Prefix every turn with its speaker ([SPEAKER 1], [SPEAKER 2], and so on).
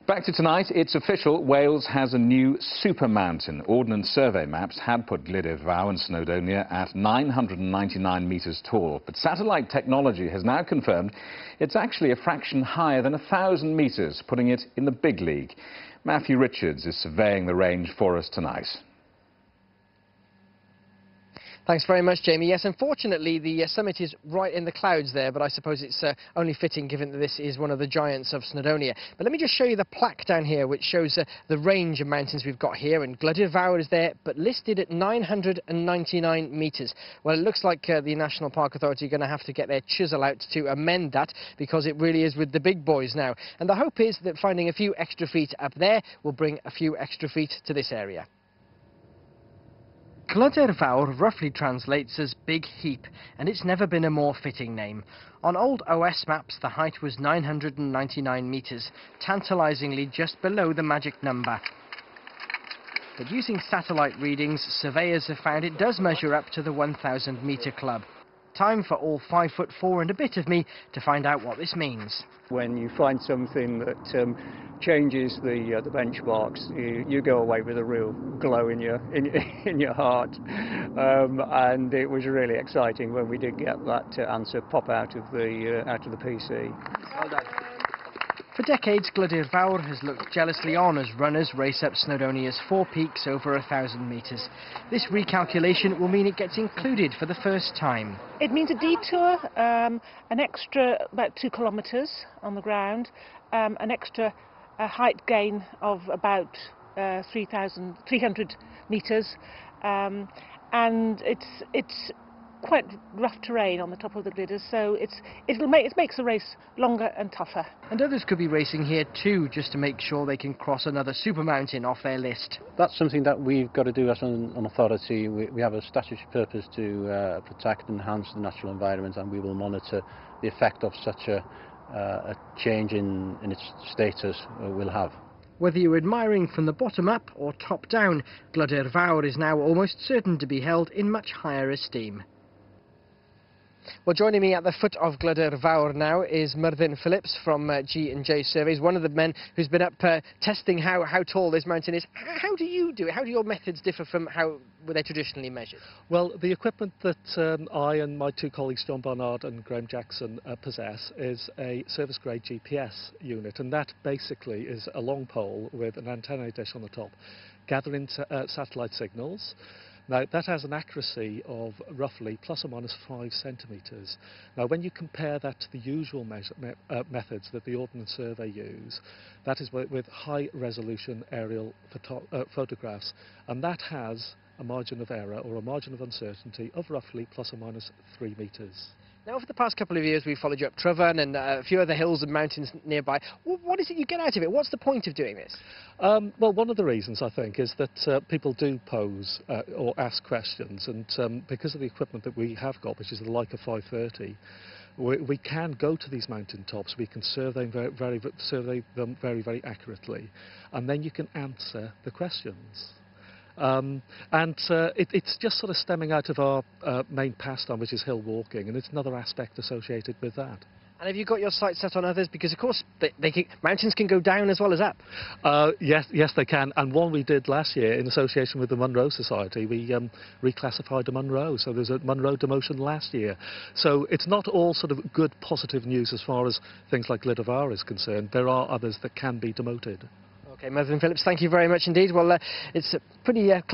[SPEAKER 1] Back to tonight, it's official. Wales has a new super mountain. Ordnance Survey maps had put Glyder Fawr in Snowdonia at 999 metres tall. But satellite technology has now confirmed it's actually a fraction higher than 1,000 metres, putting it in the big league. Matthew Richards is surveying the range for us tonight.
[SPEAKER 2] Thanks very much, Jamie. Yes, unfortunately, the summit is right in the clouds there, but I suppose it's only fitting given that this is one of the giants of Snowdonia. But let me just show you the plaque down here, which shows the range of mountains we've got here. And Glyder Fawr is there, but listed at 999 metres. Well, it looks like the National Park Authority are going to have to get their chisel out to amend that, because it really is with the big boys now. And the hope is that finding a few extra feet up there will bring a few extra feet to this area. Glyder Fawr roughly translates as big heap, and it's never been a more fitting name. On old OS maps, the height was 999 metres, tantalisingly just below the magic number. But using satellite readings, surveyors have found it does measure up to the 1,000 metre club. Time for all 5'4" and a bit of me to find out what this means.
[SPEAKER 3] When you find something that changes the benchmarks, you go away with a real glow in your heart, and it was really exciting when we did get that answer pop out of the PC.
[SPEAKER 2] Well done. For decades, Glyder Fawr has looked jealously on as runners race up Snowdonia's 4 peaks over 1,000 metres. This recalculation will mean it gets included for the first time.
[SPEAKER 4] It means a detour, an extra about 2 kilometres on the ground, an extra height gain of about 300 metres, and it's quite rough terrain on the top of the Glyders, so it makes the race longer and tougher.
[SPEAKER 2] And others could be racing here too, just to make sure they can cross another super mountain off their list.
[SPEAKER 5] That's something that we've got to do as an authority. We have a statutory purpose to protect and enhance the natural environment, and we will monitor the effect of such a change in its status will have.
[SPEAKER 2] Whether you're admiring from the bottom up or top down, Glyder Fawr is now almost certain to be held in much higher esteem. Well, joining me at the foot of Glyder Fawr now is Myrddin Phillips from GandJSurveys, one of the men who's been up testing how tall this mountain is. How do you do it? How do your methods differ from how were they traditionally measured?
[SPEAKER 6] Well, the equipment that I and my 2 colleagues, John Barnard and Graham Jackson, possess is a service-grade GPS unit, and that basically is a long pole with an antenna dish on the top, gathering satellite signals. Now, that has an accuracy of roughly plus or minus 5 centimetres. Now, when you compare that to the usual methods that the Ordnance Survey use, that is with high-resolution aerial photographs, and that has a margin of error or a margin of uncertainty of roughly plus or minus 3 metres.
[SPEAKER 2] Now, over the past couple of years, we've followed you up Tryfan and a few other hills and mountains nearby. What is it you get out of it? What's the point of doing this?
[SPEAKER 6] Well, one of the reasons, I think, is that people do pose or ask questions, and because of the equipment that we have got, which is the Leica 530, we can go to these mountain tops, we can survey them very, very accurately, and then you can answer the questions. It's just sort of stemming out of our main pastime, which is hill walking, and it's another aspect associated with that.
[SPEAKER 2] And have you got your sights set on others? Because, of course, mountains can go down as well as up.
[SPEAKER 6] Yes, they can. And one we did last year in association with the Munro Society, we reclassified the Munro. So there's a Munro demotion last year. So it's not all sort of good, positive news as far as things like Glyder Fawr is concerned. There are others that can be demoted.
[SPEAKER 2] OK, Myrddin Phillips, thank you very much indeed. Well, it's pretty cloudy.